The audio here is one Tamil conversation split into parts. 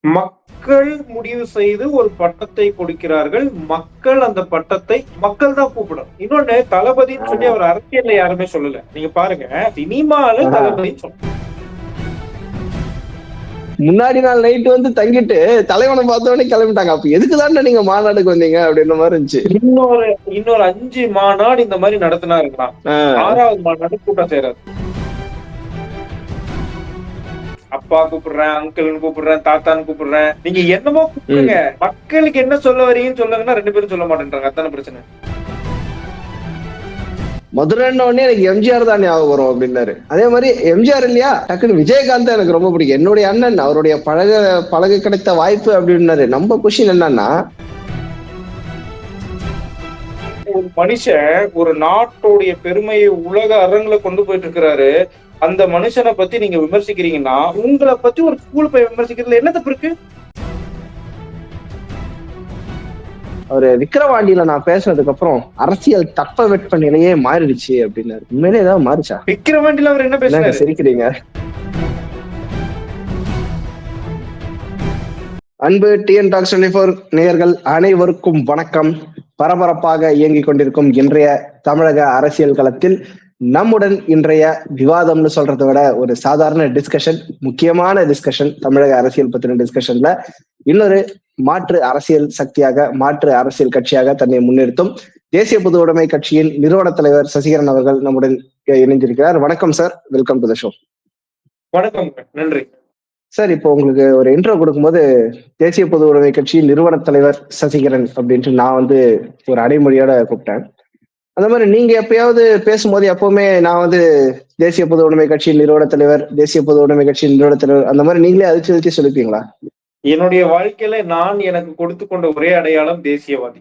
மக்கள் முடிவு செய்து ஒரு பட்டத்தை கொடுக்கிறார்கள். மக்கள் அந்த பட்டத்தை மக்கள் தான் கூப்பிடணும். இன்னொன்னு தளபதின்னு சொல்லி அவர் அரசியல்ல யாருமே சொல்லல. நீங்க பாருங்க, சினிமால தளபதின்னு சொன்னாங்க. முன்னாடி நாள் நைட் வந்து தங்கிட்டு தலைவனை பார்த்தவொடனே கிளம்பிட்டாங்க. அப்ப எதுக்குதான் நீங்க மாநாடுக்கு வந்தீங்க அப்படின்ற மாதிரி இருந்துச்சு. இன்னொரு 5 மாநாடு இந்த மாதிரி நடத்தினாருங்களா? 6வது மாநாடு கூட்டம் சேராது. அப்பா கூப்பிடுறேன், அங்கிள்னு கூப்பிடுறேன், தாத்தான்னு கூப்பிடுறேன். நீங்க என்னமோ கூப்பிடுங்க. மக்களுக்கு என்ன சொல்ல வரீங்கன்னு சொல்லுங்கன்னா 2 பேரும் சொல்ல மாட்டேன்றாங்க. அதான பிரச்சனை. மதுரைன்ன உடனே எனக்கு எம்ஜிஆர் தான் ஞாபகம் வரும் அப்படின்னாரு. அதே மாதிரி எம்ஜிஆர் இல்லையா, டக்குன்னு விஜயகாந்த் எனக்கு ரொம்ப பிடிக்கும். என்னுடைய அண்ணன், அவருடைய பழக கிடைத்த வாய்ப்பு அப்படின்னாரு. நம்ம கொஸ்டின் என்னன்னா, ஒரு மனுஷன் ஒரு நாட்டோடைய பெருமையை உலக அரங்குல கொண்டு போயிட்டு இருக்கிறாரு. அந்த மனுஷனை பத்தி நீங்க விமர்சிக்கிறீங்கன்னா, உங்களை பத்தி ஒரு ஸ்கூல் போய் விமர்சிக்கிறதுல என்ன தப்பு இருக்கு? அவரு விக்கிரவாண்டியில நான் பேசுனதுக்கு அப்புறம் அரசியல் தட்பவெட்ப நிலையே மாறிடுச்சு அப்படின்னாரு. உண்மையிலே ஏதாவது மாறிச்சா? விக்கிரவாண்டியில அவர் என்ன பேசுறாரு? சிரிக்கிறீங்க. அன்பு டிஎன் டாக்ஸ் 24 நேயர்கள் அனைவருக்கும் வணக்கம். பரபரப்பாக இயங்கிக் கொண்டிருக்கும் இன்றைய தமிழக அரசியல் களத்தில் நம்முடன் இன்றைய விவாதம்னு சொல்றதை விட ஒரு சாதாரண டிஸ்கஷன், முக்கியமான டிஸ்கஷன், தமிழக அரசியல் பத்தின டிஸ்கஷன்ல இன்னொரு மாற்று அரசியல் சக்தியாக, மாற்று அரசியல் கட்சியாக தன்னை முன்னிறுத்தும் தேசிய பொது உடைமை கட்சியின் நிறுவன தலைவர் சசிகரன் அவர்கள் நம்முடன் இணைந்திருக்கிறார். வணக்கம் sir, welcome to the show. வணக்கம், நன்றி சார். இப்போ உங்களுக்கு ஒரு இன்ட்ரோ கொடுக்கும்போது தேசிய பொது உடைமை கட்சியின் நிறுவன தலைவர் சசிகரன் அப்படின்ட்டு நான் வந்து ஒரு அடைமொழியோட கூப்பிட்டேன். அந்த மாதிரி நீங்க எப்பயாவது பேசும்போது எப்பவுமே நான் வந்து தேசிய பொது உடைமை கட்சியின் நிறுவன தலைவர், தேசிய பொது உடைமை கட்சியின் நிறுவன தலைவர் அந்த மாதிரி நீங்களே அழிச்சு சொல்லிப்பீங்களா? என்னுடைய வாழ்க்கையில நான் எனக்கு கொடுத்து கொண்ட ஒரே அடையாளம் தேசியவாதி.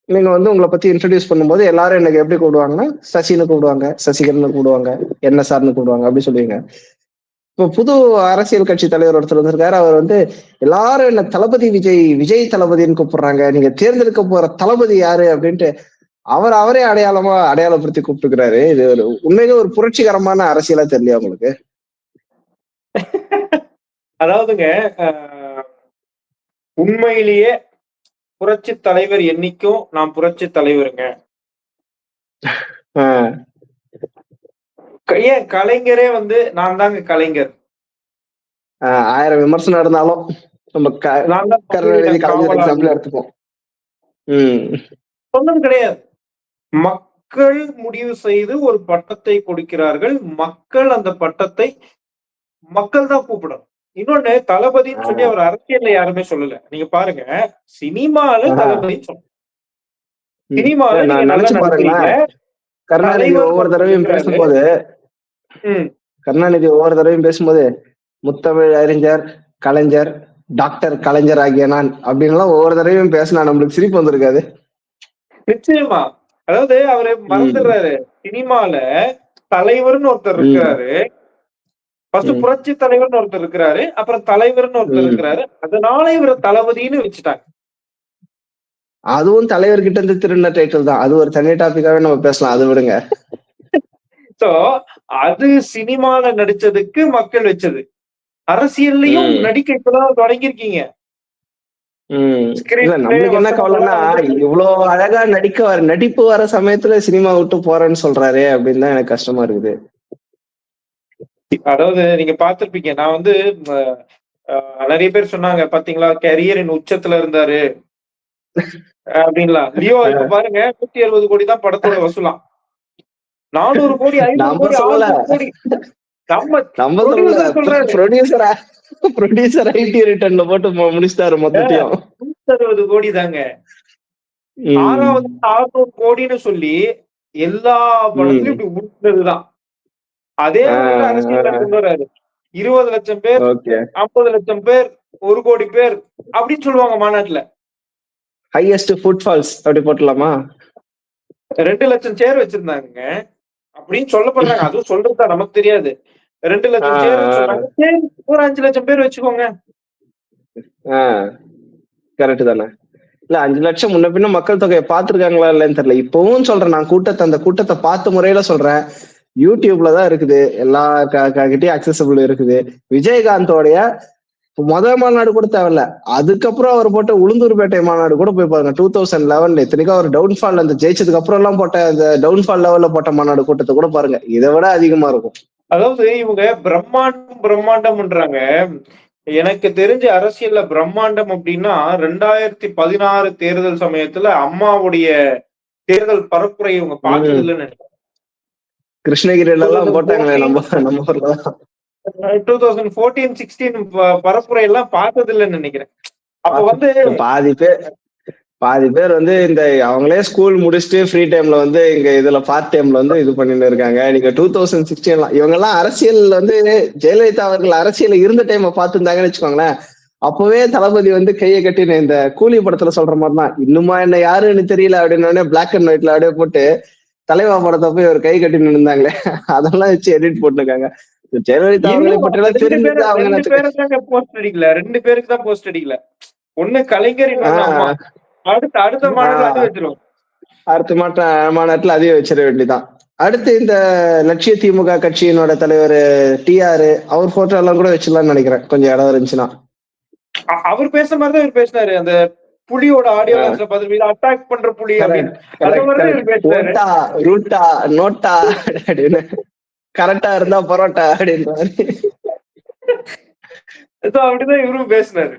நீங்க வந்து உங்களை பத்தி இன்ட்ரடியூஸ் பண்ணும்போது எல்லாரும் எனக்கு எப்படி கூப்பிடுவாங்கன்னா, சசின்னு கூப்பிடுவாங்க, சசிகரன் கூப்பிடுவாங்க, என்ன சார்னு கூப்பிடுவாங்க அப்படி சொல்லுவீங்க. இப்போ புது அரசியல் கட்சி தலைவர் ஒருத்தர் வந்திருக்காரு. அவர் வந்து எல்லாரும் என்ன தளபதி விஜய் தளபதின்னு கூப்பிடுறாங்க, நீங்க தேர்ந்தெடுக்க போற தளபதி யாரு அப்படின்ட்டு அவரே அடையாளப்படுத்தி கூப்பிட்டுக்கிறாரு. இது ஒரு உண்மையிலே ஒரு புரட்சிகரமான அரசியலா தெரியலையா உங்களுக்கு? அதாவதுங்க, உண்மையிலேயே புரட்சி தலைவர் என்னைக்கும் நான் புரட்சி தலைவருங்க. ஏன் கலைஞரே வந்து நான் தாங்க கலைஞர். 1000 விமர்சனம் நடந்தாலும் நம்ம எடுத்துப்போம். சொன்னது கிடையாது. மக்கள் முடிவு செய்து ஒரு பட்டத்தை கொடுக்கிறார்கள். மக்கள் அந்த பட்டத்தை மக்கள் தான் கூப்பிடணும். இன்னொன்னு தளபதின்னு சொல்லி அவர் அரசியல்ல யாருமே சொல்லல. நீங்க பாருங்க, சினிமால தளபதின்னு சொன்னாங்க. சினிமால நீங்க நல்லா நடிக்கிறீங்க. கருணாநிதி ஒவ்வொரு தடவையும் பேசும்போது முத்தமிழ் அறிஞர் கலைஞர், டாக்டர் கலைஞர் ஆகிய நான் அப்படின்னு ஒவ்வொரு தடவையும் பேசினா நம்மளுக்கு சிரிப்பு வந்திருக்காது? நிச்சயமா. அதாவது அவரு மறந்துடுறாரு. சினிமால தலைவர்னு ஒருத்தர் இருக்கிறாரு, ஃபர்ஸ்ட் புரட்சி தலைவர்னு ஒருத்தர் இருக்கிறாரு, அப்புறம் தலைவர்னு ஒருத்தர் இருக்கிறாரு. அதனால இவரை தளபதினு வச்சுட்டாங்க. அதுவும் தலைவர்கிட்ட இருந்து திருடின டைட்டில் தான். அது ஒரு தனி டாபிக்காவே நம்ம பேசலாம், அது விடுங்க. சோ அது சினிமால நடிச்சதுக்கு மக்கள் வச்சது. அரசியல்லையும் நடிக்க இப்பதான் தொடங்கிருக்கீங்க. நம்மளுக்கு என்ன கவலைன்னா, இவ்வளவு அழகா நடிப்பு வர சமயத்துல சினிமா விட்டு போறேன்னு சொல்றாரு அப்படின்னு தான் எனக்கு கஷ்டமா இருக்குது. அதாவது நீங்க பாத்திருப்பீங்க, நான் வந்து நிறைய பேர் சொன்னாங்க பாத்தீங்களா, கரியரின் உச்சத்துல இருந்தாரு அப்படின்லாம். லியோ இப்ப பாருங்க 160 கோடி தான் படத்தோட வசூலாம். 400 கோடி 500 கோடி 600 கோடி. நம்ம ப்ரொடியூசர் ஐடி ரிட்டர்ன்ல போட்டு முடிச்சிட்டாரு மொத்தத்தையும். 160 கோடி தாங்க. 6வது 600 கோடின்னு சொல்லி எல்லா படத்துலயும் இப்படி உருட்டுறதுதான். அதே அரசியல் கொண்டு வராரு. 20 லட்சம் பேர், 50 லட்சம் பேர், 1 கோடி பேர் அப்படின்னு சொல்லுவாங்க மாநாட்டுல. ஹையஸ்ட் ஃபுட்ஃபால்ஸ் அப்படி போட்டலாமா? 2 லட்சம் சேர் வச்சிருந்தாங்க அப்படின்னு சொல்லப்படுறாங்க. அதுவும் சொல்றதா நமக்கு தெரியாது. 2 லட்சம் சேர் சொன்னாங்க. சரி, ஒரு 5 லட்சம் பேர் வச்சுக்கோங்க. கரெக்ட் தானே? இல்ல 5 லட்சம் முன்ன பின்ன மக்கள் தொகையை பார்த்திருக்காங்களா இல்லன்னு தெரியல. இப்பவும் சொல்றேன், நான் அந்த கூட்டத்தை பார்த்த முறையில சொல்றேன். யூடியூப்ல தான் இருக்குது, எல்லா கிட்டயும் அக்சசபிள் இருக்குது. விஜயகாந்தோடைய மாநாடு கூட தேவையில்ல. அதுக்கப்புறம் அவர் போட்ட உளுந்தூர்பேட்டை மாநாடு கூட போய் பாருங்க. 2011 இத்தனைக்கும் அவர் டவுன்ஃபால் அந்த ஜெயிச்சதுக்கு அப்புறம் எல்லாம் போட்ட அந்த டவுன்ஃபால் லெவல்ல போட்ட மாநாடு கூட்டத்தை கூட பாருங்க. இதை விட அதிகமா இருக்கும். அதாவது இவங்க பிரம்மாண்டம்ன்றாங்க. எனக்கு தெரிஞ்ச அரசியல்ல பிரம்மாண்டம் அப்படின்னா 2016 தேர்தல் சமயத்துல அம்மாவுடைய தேர்தல் பரப்புரை இவங்க பார்த்தது இல்லைன்னு நினைக்கிறேன். கிருஷ்ணகிரியில எல்லாம் போட்டாங்களே நம்ம ஊர்ல 2014-16 பரப்புரை எல்லாம் பார்த்தது இல்லைன்னு நினைக்கிறேன். அப்ப வந்து பாதி பேர் வந்து இந்த அவங்களே ஸ்கூல் முடிச்சுட்டு ஃப்ரீ டைம்ல வந்து இங்க இதுல பார்ட் டைம்ல வந்து இது பண்ணிட்டு இருக்காங்க. நீங்க 2016 இவங்க எல்லாம் அரசியல் வந்து ஜெயலலிதா அவர்கள் அரசியல் இருந்த டைம் பார்த்துருந்தாங்கன்னு வச்சுக்கோங்களேன். அப்பவே தளபதி வந்து கையை கட்டின இந்த கூலி படத்துல சொல்ற மாதிரிதான், இன்னுமா என்ன யாருன்னு தெரியல அப்படின்னு பிளாக் அண்ட் ஒயிட்ல அப்படியே போட்டு தலைவா படத்தை போய் ஒரு கை கட்டி நின்றுந்தாங்களே, அதெல்லாம் வச்சு எடிட் போட்டுருக்காங்க. ஜெயலலிதா அவர்களை பற்றியெல்லாம் தெரிஞ்சு அவங்க ரெண்டு பேருக்கு தான் போஸ்ட் அடிக்கல. ஒண்ணு கலைஞர், அடுத்த மாநாட்டுல அது வச்சிருவோம். அடுத்த மாநாட்டுல அதையும் வச்சிட வேண்டியதான். அடுத்து இந்த லட்சிய திமுக கட்சியினோட தலைவர் டிஆர் அவர் போட்டோ எல்லாம் கூட வச்சிடலாம்னு நினைக்கிறேன், கொஞ்சம் இடம் இருந்துச்சுன்னா. அவர் பேசுற மாதிரிதான் இவர் பேசினாரு. அந்த புலியோட ஆடியோ லான்ச்ல பாத்துருப்பீங்க, அட்டாக் பண்ற புலி அப்படின்னு. ரூட்டா நோட்டா அப்படின்னு, கரெக்டா இருந்தா பரோட்டா அப்படின்ற அப்படிதான் இவரும் பேசினாரு.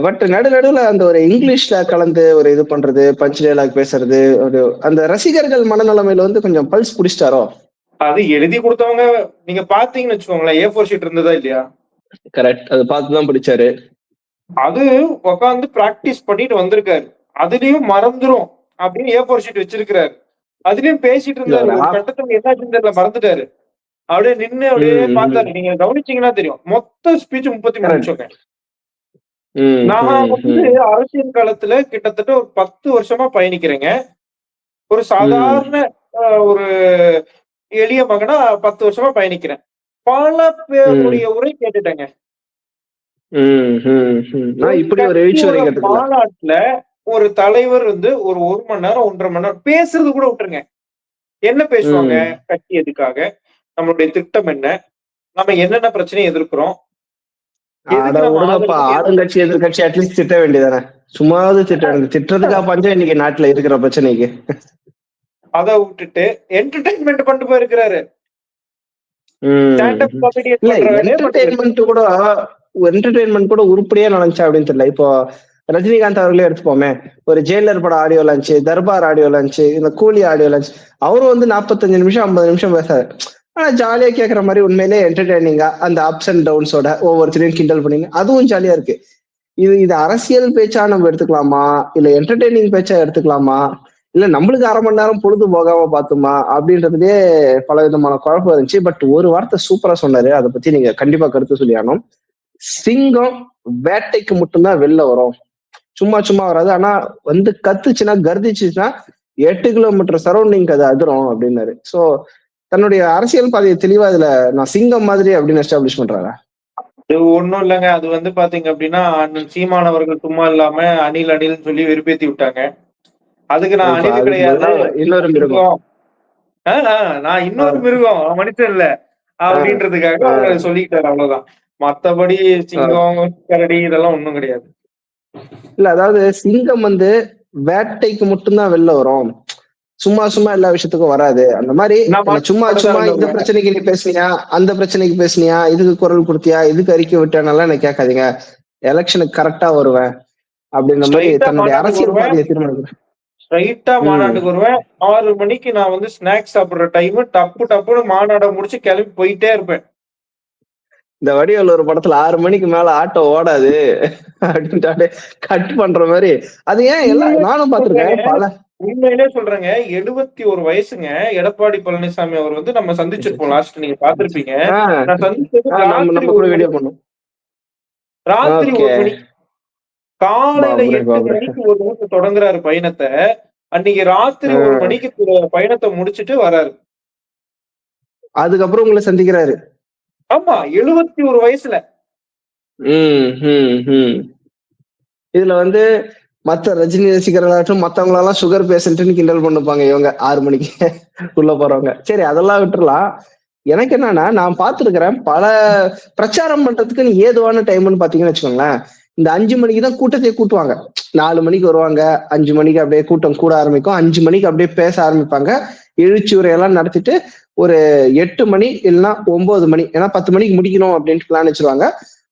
பட் நடுவுல அந்த ஒரு இங்கிலீஷ்ல கலந்து ஒரு இது பண்றது, பஞ்ச் டைலாக் பேசுறது, ஒரு அந்த ரசிகர்கள் மனநிலைமையில வந்து கொஞ்சம் பல்ஸ் புடிச்சிட்டாரோ. அது எழுதி கொடுத்தவங்க நீங்க பாத்தீங்கன்னு வச்சுக்கோங்களேன், A4 ஷீட் இருந்ததா இல்லையா? கரெக்ட், அது பார்த்துதான் பிடிச்சாரு. அது உட்காந்து பிராக்டிஸ் பண்ணிட்டு வந்திருக்காரு. அதுலயும் மறந்துரும் அப்படின்னு A4 ஷீட் வச்சிருக்கிறாரு. அதுலயும் பேசிட்டு இருந்தாரு. ஒரு கட்டத்துல என்ன மறந்துட்டாரு. அப்படியே நின்னு அப்படியே பார்த்தாரு. நீங்க கவனிச்சீங்கன்னா தெரியும். மொத்த ஸ்பீச் 33 நிமிஷம். நான் வந்து அரசியல் காலத்துல கிட்டத்தட்ட ஒரு 10 வருஷமா பயணிக்கிறேங்க. ஒரு சாதாரண ஒரு எளிய மகனா 10 வருஷமா பயணிக்கிறேன். பல பேருடைய உரை கேட்டுட்டேங்க. மாநாட்டுல ஒரு தலைவர் வந்து ஒரு 1 மணி நேரம் 1.5 மணி நேரம் பேசுறது கூட விட்டுருங்க. என்ன பேசுவாங்க? கட்சி எதுக்காக, நம்மளுடைய திட்டம் என்ன, நம்ம என்னென்ன பிரச்சனையை எதிர்க்கிறோம், ஆளுங்கட்சி எதிர்கட்சி அட்லீஸ்ட் திட்ட வேண்டியதானே, சும்மாவது திட்டத்துக்கா பஞ்சம் இன்னைக்கு நாட்டுல இருக்கிற பிரச்சனைக்கு. அதை விட்டுட்டு என்டர்டைன்மெண்ட் பண்ணிட்டு போயிருக்கிறாரு. என்டர்டைன்மெண்ட் கூட உருப்படியா நினைச்சா அப்படின்னு தெரியல. இப்போ ரஜினிகாந்த் அவர்களே எடுத்துப்போமே, ஒரு ஜெயிலர் படம் audio launch, Darbar audio launch, இந்த கூலி ஆடியோ லான்ச், அவரும் வந்து 45 நிமிஷம் 50 நிமிஷம் பேசாரு. ஆனா ஜாலியா கேட்கற மாதிரி உண்மையிலே என்டர்டைனிங்கா அந்த அப்ஸ் அண்ட் டவுன்ஸோட ஒவ்வொருத்தரையும் கிண்டல் பண்ணி அதுவும் ஜாலியா இருக்கு. இது அரசியல் பேச்சா நம்ம எடுத்துக்கலாமா, இல்ல என்டர்டைனிங் பேச்சா எடுத்துக்கலாமா, இல்ல நம்மளுக்கு 1/2 மணி நேரம் பொழுது போகாம பார்த்தோமா அப்படின்றதுலயே பல விதமான குழப்பம் இருந்துச்சு. பட் ஒரு வார்த்தை சூப்பரா சொன்னாரு, அதை பத்தி நீங்க கண்டிப்பா கருத்து சொல்லி ஆகணும். சிங்கம் வேட்டைக்கு மட்டும்தான் வெளில வரும், சும்மா சும்மா வராது. ஆனா வந்து கத்துச்சுன்னா கர்திச்சுன்னா 8 கிலோமீட்டர் சரௌண்டிங் அது அதிரும் அப்படின்னாரு. சோ தன்னுடைய அரசியல் பாதையை தெளிவா இதுல நான் சிங்கம் மாதிரி அப்படின்னு எஸ்டாப்ளிஷ் பண்றாங்க. அது ஒண்ணும் இல்லைங்க. அது வந்து பாத்தீங்க அப்படின்னா அண்ணன் சீமானவர்கள் சும்மா இல்லாம அணில்னு சொல்லி வெறுப்பேத்தி விட்டாங்க. அதுக்கு நான் அணில் கிடையாது, இன்னொரு மிருகம், நான் இன்னொரு மிருகம், மனுஷன் இல்ல அப்படின்றதுக்காக அவர் சொல்லிக்கிட்டாரு. அவ்வளவுதான். மத்தபடி சிங்கம் கரடி இதெல்லாம் ஒண்ணும் கிடையாது. இல்ல அதாவது சிங்கம் வந்து வேட்டைக்கு மட்டும்தான் வெளில வரும், சும்மா சும்மா எல்லா விஷயத்துக்கும் வராது. அந்த மாதிரி சும்மா சும்மா இந்த பிரச்சனைக்கு நீ பேசுனியா, அந்த பிரச்சனைக்கு பேசுனியா, இதுக்கு குரல் கொடுத்தியா, இதுக்கு அறிக்கை விட்டானெல்லாம் எனக்கு கேட்காதீங்க, எலெக்ஷனுக்கு கரெக்டா வருவேன் அப்படின்ற மாதிரி தன்னுடைய அரசியல் பாதையை தீர்மானிக்கிறேன். ஸ்ட்ரைட்டா மாநாட்டுக்கு வருவேன். 6 மணிக்கு நான் வந்து ஸ்நாக்ஸ் சாப்பிடுற டைம், டப்புன்னு மாநாட முடிச்சு கிளம்பி போயிட்டே இருப்பேன். இந்த வடிவேல் ஒரு படத்துல 6 மணிக்கு மேல ஆட்டோ ஓடாது அப்படின்ட்டு கட் பண்ற மாதிரி. அது ஏன் எல்லாம் நானும் பாத்துருக்கேன். பல உண்மையிலே சொல்றேங்க, 71 வயசுங்க எடப்பாடி பழனிசாமி அவர் வந்து நம்ம சந்திச்சிருப்போம். லாஸ்ட் நீங்க பாத்திருப்பீங்க. நான் சந்திச்சது ராத்திரி 1 மணி, காலையில 8 மணிக்கு ஒரு ஊருக்கு தொடங்குறாரு பயணத்தை. அன்னைக்கு ராத்திரி 1 மணிக்கு பயணத்தை முடிச்சுட்டு வராரு. அதுக்கப்புறம் உங்களை சந்திக்கிறாரு. ஆமா, 71 வயசுல. இதுல வந்து மத்த ரஜினி ரசிகர்களாகட்டும் மத்தவங்களெல்லாம் சுகர் பேஷண்ட்னு கிண்டல் பண்ணுப்பாங்க இவங்க 6 மணிக்கு உள்ள போறவங்க. சரி, அதெல்லாம் விட்டுறலாம். எனக்கு என்னன்னா, நான் பார்த்திருக்கிறேன் பல பிரச்சாரம் பண்றதுக்குன்னு ஏதுவான டைம்ன்னு பார்த்தீங்கன்னு வச்சுக்கோங்களேன், இந்த 5 மணிக்கு தான் கூட்டத்தையே கூட்டுவாங்க. 4 மணிக்கு வருவாங்க. 5 மணிக்கு அப்படியே கூட்டம் கூட ஆரம்பிக்கும். 5 மணிக்கு அப்படியே பேச ஆரம்பிப்பாங்க. எழுச்சியுரையெல்லாம் நடத்திட்டு, ஒரு 8 மணி இல்லன்னா 9 மணி. ஏன்னா 10 மணிக்கு முடிக்கணும் அப்படின்ட்டு பிளான் வச்சுருவாங்க.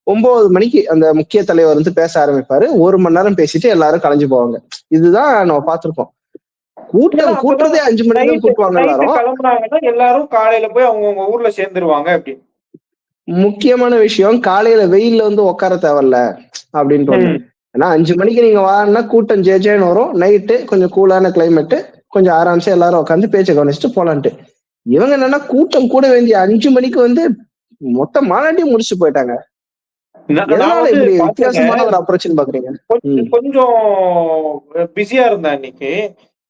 9 மணிக்கு அந்த முக்கிய தலைவர் வந்து பேச ஆரம்பிப்பாரு. 1 மணி நேரம் பேசிட்டு எல்லாரும் கலைஞ்சு போவாங்க. இதுதான் நம்ம பார்த்திருப்போம். ஏன்னா கூட்டம் அப்பதான் கூட்டுறதே 5 மணிக்கு தான் நைட்டு கூட்டுவாங்க நைட்டு எல்லாரும். கிளம்புனாங்கன்னா எல்லாரும் காலையில போய் அவங்கவங்க ஊர்ல சேர்ந்துருவாங்க அப்படின்னு. முக்கியமான விஷயம் காலையில வெயில்ல வந்து உட்கார தேவையில்ல அப்படின்ட்டு ஒண்ணு. ஏன்னா 5 மணிக்கு நீங்க வான்னா கூட்டம் ஜே ஜேன்னு வரும். நைட்டு கொஞ்சம் கூலான கிளைமேட். கொஞ்சம் ஆராம்சா எல்லாரும் உட்காந்து பேச்ச கவனிச்சுட்டு போலான்ட்டு. இவங்க என்னன்னா கூட்டம் கூட வேண்டிய 5 மணிக்கு வந்து மொத்த மாநாட்டையும் முடிச்சுட்டு போயிட்டாங்க. நான் எதனால வந்து இப்படி பார்த்தேங்க. வித்தியாசமான ஒரு அப்ரோச்ன்னு பாக்குறீங்க? ம். கொஞ்சம் பிஸியா இருந்தேன் அன்னைக்கு.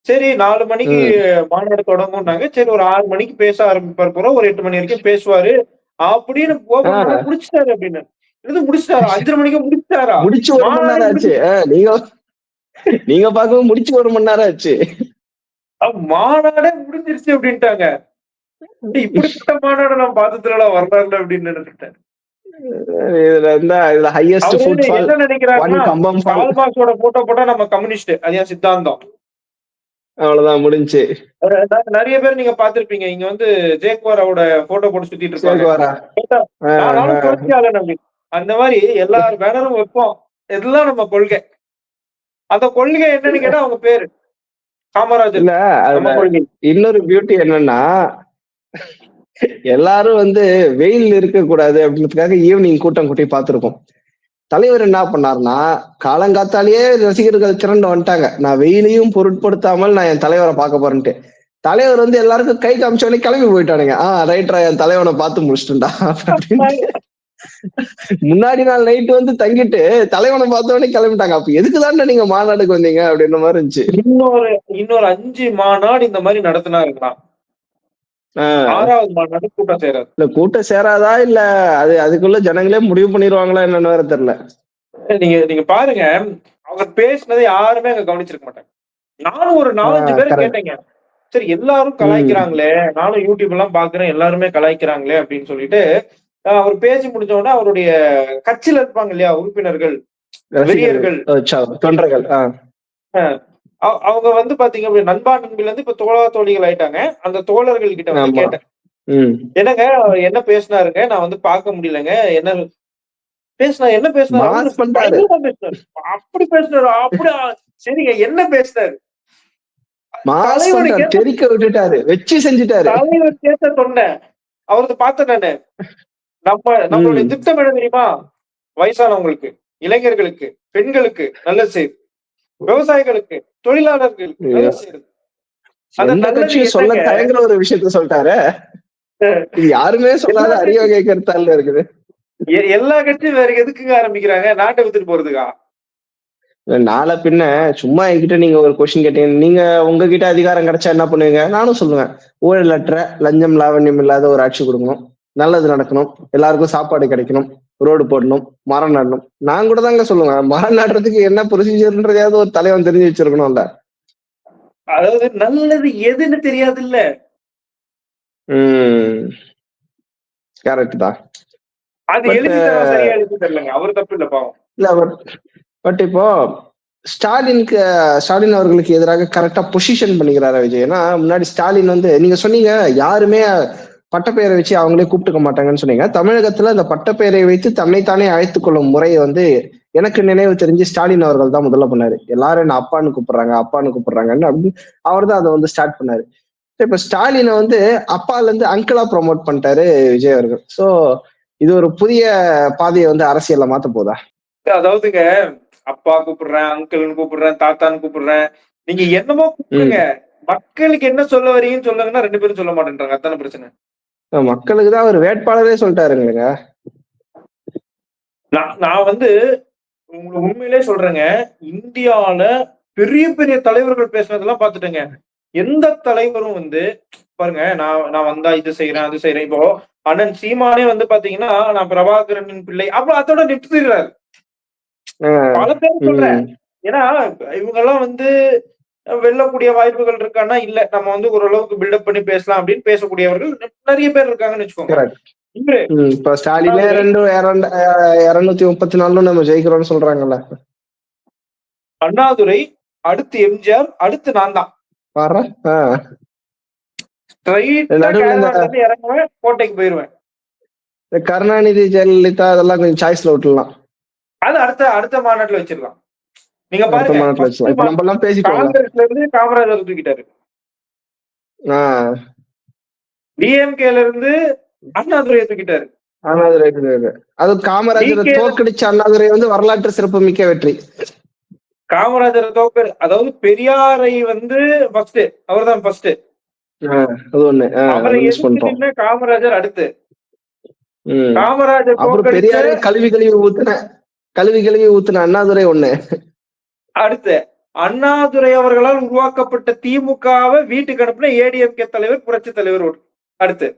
சரி 4 மணிக்கு ம். மாநாடு தொடங்கும்னாங்க. சரி ஒரு 6 மணிக்கு பேச ஆரம்பிப்பார் போல. ஒரு 8 மணி வரைக்கும் பேசுவாரு. அப்படின்னு ஆ ஓப்பன் பண்ணா முடிச்சுட்டாரு அப்படின்னு. என்னது முடிச்சுட்டாரா? 5:30 மணிக்கே முடிச்சுட்டாரா? முடிச்சு 1 மணி மாநாடே நேரம் ஆச்சு. முடிஞ்சு நீங்க நீங்க பார்க்கவும் முடிச்சு 1 மணி நேரம் ஆச்சு. மாநாடே முடிஞ்சிருச்சு அப்படின்ட்டாங்க. இப்படிப்பட்ட மாநாட நான் பார்த்ததுலடா வரலாறுல அப்படின்னு நினைச்சுட்டேன். இதுல ஹையஸ்ட் அவரு ஃபுட்ஃபால், என்ன 1 நினைக்கிறாருன்னா, கம்பம் ஃபால். கால் மார்க்ஸோட போட்டோ போட்டா நம்ம கம்யூனிஸ்ட். அது என் சித்தாந்தம். அவ்வளவுதான் முடிஞ்சுச்சு. நெறைய பேர் நீங்க பார்த்திருப்பீங்க. இங்க வந்து ஜேக்வாராவோட போட்டோ போட்டு சுத்திட்டு இருப்பாங்க. சேகுவாரா. கேட்டா, ஆ, நானும் ஆ. புரட்சியாளன் அப்படின்னு. அந்த மாரி எல்லார் பேனரும் வைப்போம். இதெல்லாம் நம்ம கொள்கை. அந்த கொள்கை என்னன்னு கேட்டா அவங்க பேரு. காமராஜர். இல்ல அதுல நம்ம கொள்கை. இன்னொரு பியூட்டி என்னன்னா, எல்லாரும் வந்து வெயில் இருக்கக்கூடாது அப்படின்றதுக்காக ஈவினிங் கூட்டம் கூட்டி பார்த்திருக்கோம். தலைவர் என்ன பண்ணாருன்னா, காலங்காத்தாலேயே ரசிகர்கள் திரண்டு வந்துட்டாங்க. நான் வெயிலையும் பொருட்படுத்தாமல் நான் என் தலைவரை பார்க்க போறேன்ட்டு. தலைவர் வந்து எல்லாருக்கும் கை காமிச்ச உடனே கிளம்பி போயிட்டானுங்க. ரைட்ரா என் தலைவனை பார்த்து முடிச்சிட்டேன்டா அப்படின்ட்டு. முன்னாடி நாள் நைட் வந்து தங்கிட்டு தலைவனை பார்த்த உடனே கிளம்பிட்டாங்க. அப்ப எதுக்குதான்டா நீங்க மாநாடுக்கு வந்தீங்க அப்படின்ற மாதிரி இருந்துச்சு. இன்னொரு இன்னொரு 5 மாநாடு இந்த மாரி நடத்துனாருங்களாம். ஆஹ் 6வது மாநாடு கூட்டம் சேராது. இல்ல கூட்டம் சேராதா இல்ல அதுக்குள்ள ஜனங்களே முடிவு பண்ணிடுவாங்களா என்னன்னு வேற தெரியல. நீங்க நீங்க பாருங்க. அவர் பேசினதை யாருமே அங்க கவனிச்சிருக்க மாட்டாங்க. நானும் ஒரு 4, 5 பேர கரெக்ட். கேட்டேங்க. சரி எல்லாரும் ம். கலாய்க்கிறாங்களே! நானும் YouTube எல்லாம் பார்க்கிறேன். எல்லாருமே கலாய்க்கிறாங்களே! அப்படின்னு சொல்லிட்டு, அவர் பேசி முடிச்ச உடனே அவருடைய கட்சியில இருப்பாங்க இல்லையா? உறுப்பினர்கள், ரசிகர்கள், வெறியர்கள். தொண்டர்கள். அ அவங்க வந்து பார்த்தீங்க அப்படின்னா, நண்பா நண்பிலருந்து இப்ப தோழா, தோழிகள் ஆயிட்டாங்க. அந்த தோழர்கள் கிட்ட வந்து ஆமா. கேட்டேன். ம். என்னங்க அவர் என்ன பேசினாருங்க? நான் வந்து பார்க்க முடியலங்க. என்ன பேசினாரு? அவரு மாஸ் பண்ணிட்டாரு. பயங்கரமா பேசினாரு. அப்படி பேசினாரு. அப்படி சரிங்க. என்ன பேசினாரு? மாஸ் பண்ணிட்டாரு. தலைவனுக்கு தெறிக்க விட்டுட்டாரு. வச்சு செஞ்சுட்டாரு. தலைவர் கேட்ட சொன்னேன். அவரது பார்த்தேன் நானு. நம்மளுடைய ம். திட்டம் என்ன தெரியுமா? வயசானவங்களுக்கு, இளைஞர்களுக்கு, பெண்களுக்கு நல்லது செய்யுது. விவசாயிகளுக்கு, தொழிலாளர்களுக்கு நல்லது செய்யுது. அந்த எந்த நல்லது கட்சியும் சொல்ல என்னங்க? தயங்குற ஒரு விஷயத்த சொல்லிட்டாரு. அஹ் இது யாருமே எல்லா சொல்லாத அரிய கட்சி வகை கருத்தால இருக்குது. எல்லா கட்சியும் வேற எதுக்குங்க ஆரம்பிக்கிறாங்க? நாட்ட வித்துட்டு போறதுக்கா? நாளை பின்ன சும்மா என்கிட்ட நீங்க ஒரு கொஸ்டின் கேட்டீங்க. நீங்க உங்ககிட்ட அதிகாரம் கிடைச்சா என்ன பண்ணுவீங்க? நானும் சொல்லுவேன். ஊழலற்ற, லஞ்சம், லாவண்யம் இல்லாத ஒரு ஆட்சி கொடுக்கணும். நல்லது நடக்கணும். எல்லாருக்கும் சாப்பாடு கிடைக்கணும். ரோடு போடணும். மரம் நடணும். நான் கூட தாங்க சொல்லுவேன். மரம் நடுறதுக்கு என்ன ப்ரொசீஜர்ன்றதையாவது ஒரு தலைவன் தெரிஞ்சு வச்சிருக்கணும்ல. அதாவது நல்லது எதுன்னு தெரியாதுல்ல. ம். கரெக்ட் தான். அது பட் எழுதி தர சரியா எழுதி தரலங்க. அவரு தப்பு இல்ல பாவம். இல்ல பட் இப்போ ஸ்டாலினுக்கு ஸ்டாலின் அவர்களுக்கு எதிராக கரெக்டா பொசிஷன் பண்ணிக்கிறாரா விஜய்? ஏன்னா முன்னாடி ஸ்டாலின் வந்து நீங்க சொன்னீங்க யாருமே பட்டப்பெயரை வச்சு அவங்களே கூப்பிட்டுக்க மாட்டாங்கன்னு சொன்னீங்க. தமிழகத்துல அந்த பட்டப்பெயரை வைத்து தன்னைத்தானே அழைத்துக் கொள்ளும் முறையை வந்து எனக்கு நினைவு தெரிஞ்சு ஸ்டாலின் அவர்கள் தான் முதல்ல பண்ணாரு. எல்லாரும் என்ன அப்பான்னு கூப்பிடுறாங்க, அப்பான்னு கூப்பிடுறாங்கன்னு அப்படின்னு அவர் தான் அதை வந்து ஸ்டார்ட் பண்ணாரு. இப்ப ஸ்டாலினை வந்து அப்பால இருந்து அங்கிளா ப்ரொமோட் பண்ணிட்டாரு விஜய் அவர்கள். சோ இது ஒரு புதிய பாதையை வந்து அரசியல்ல மாத்த போதா? அதாவதுங்க, அப்பா கூப்பிடுறேன், அங்கிள்ன்னு கூப்பிடுறேன், தாத்தான்னு கூப்பிடுறேன். நீங்க என்னமோ கூப்பிடுங்க. ம். மக்களுக்கு என்ன சொல்ல வரீங்கன்னு சொல்லுங்கன்னா 2 பேரும் சொல்ல மாட்டேன்றாங்க. அதானே பிரச்சனை. மக்களுக்கு தான் ஒரு வேட்பாளரே சொல்லிட்டாருங்க. நான் வந்து உங்களுக்கு உண்மையிலேயே சொல்றேங்க. இந்தியால பெரிய பெரிய தலைவர்கள் பேசுனதெல்லாம் பார்த்துட்டேங்க. எந்த தலைவரும் வந்து பாருங்க நான் நான் வந்தா இது செய்றேன், அது செய்றேன். இப்போ அண்ணன் சீமானே வந்து பார்த்தீங்கன்னா, நான் பிரபாகரனின் பிள்ளை. அப்ப அதோட நிறுத்திடுறாரு. ஆஹ் பல பேர் சொல்றேன். உம் ஏன்னா இவங்கெல்லாம் வந்து வெல்லக்கூடிய வாய்ப்புகள் இருக்கான்னா இல்ல. நம்ம வந்து ஓரளவுக்கு பில்டப் பண்ணி பேசலாம் அப்படின்னு பேசக்கூடியவர்கள் நிறைய பேர் இருக்காங்கன்னு வச்சுக்கோங்க. இன்று இப்ப ஸ்டாலினே அண்ணாதுரை 234 நம்ம ஜெயிக்கிறோம்னு சொல்றாங்கல்ல. அண்ணாதுரை, அடுத்து எம்ஜிஆர், அடுத்து நான் தான். பாரு. ஸ்ட்ரைட்டா நடுவுல இந்த கேரளால இருந்து இறங்குவேன், கோட்டைக்கு போயிருவேன். கருணாநிதி, ஜெயலலிதா அதெல்லாம் கொஞ்சம் சாய்ஸ்ல விட்டுலாம். அது அடுத்த அடுத்த மாநாட்டுல வச்சிடலாம். நீங்க அடுத்த பாருங்க, மாநாட்டுல வச்சுக்கலாம். இப்ப நம்ம எல்லாம் பேசிட்டோம்ல. காங்கிரஸ்ல இருந்து காமராஜர் தூக்கிட்டாரு. டிஎம்கேல இருந்து அண்ணாதுரையை தூக்கிட்டாரு. அண்ணாதுரை அது காமராஜரை தோற்கடிச்ச அண்ணாதுரை வந்து வரலாற்று சிறப்பு மிக்க வெற்றி. காமராஜரை அதாவது பெரியாரை வந்து ஃபர்ஸ்ட், அவர்தான் ஃபர்ஸ்ட். அது ஒண்ணு. அவரை எதிர்த்து நின்ன காமராஜர் அடுத்து. காமராஜர் அப்புறம் பெரியாரே கல்வி கழுவி ஊத்துன அண்ணாதுரை ஒண்ணு. அடுத்து அண்ணாதுரை அவர்களால் உருவாக்கப்பட்ட திமுகவை வீட்டுக்கு அனுப்பின ஏடிஎம்கே தலைவர், புரட்சி தலைவர் அடுத்து.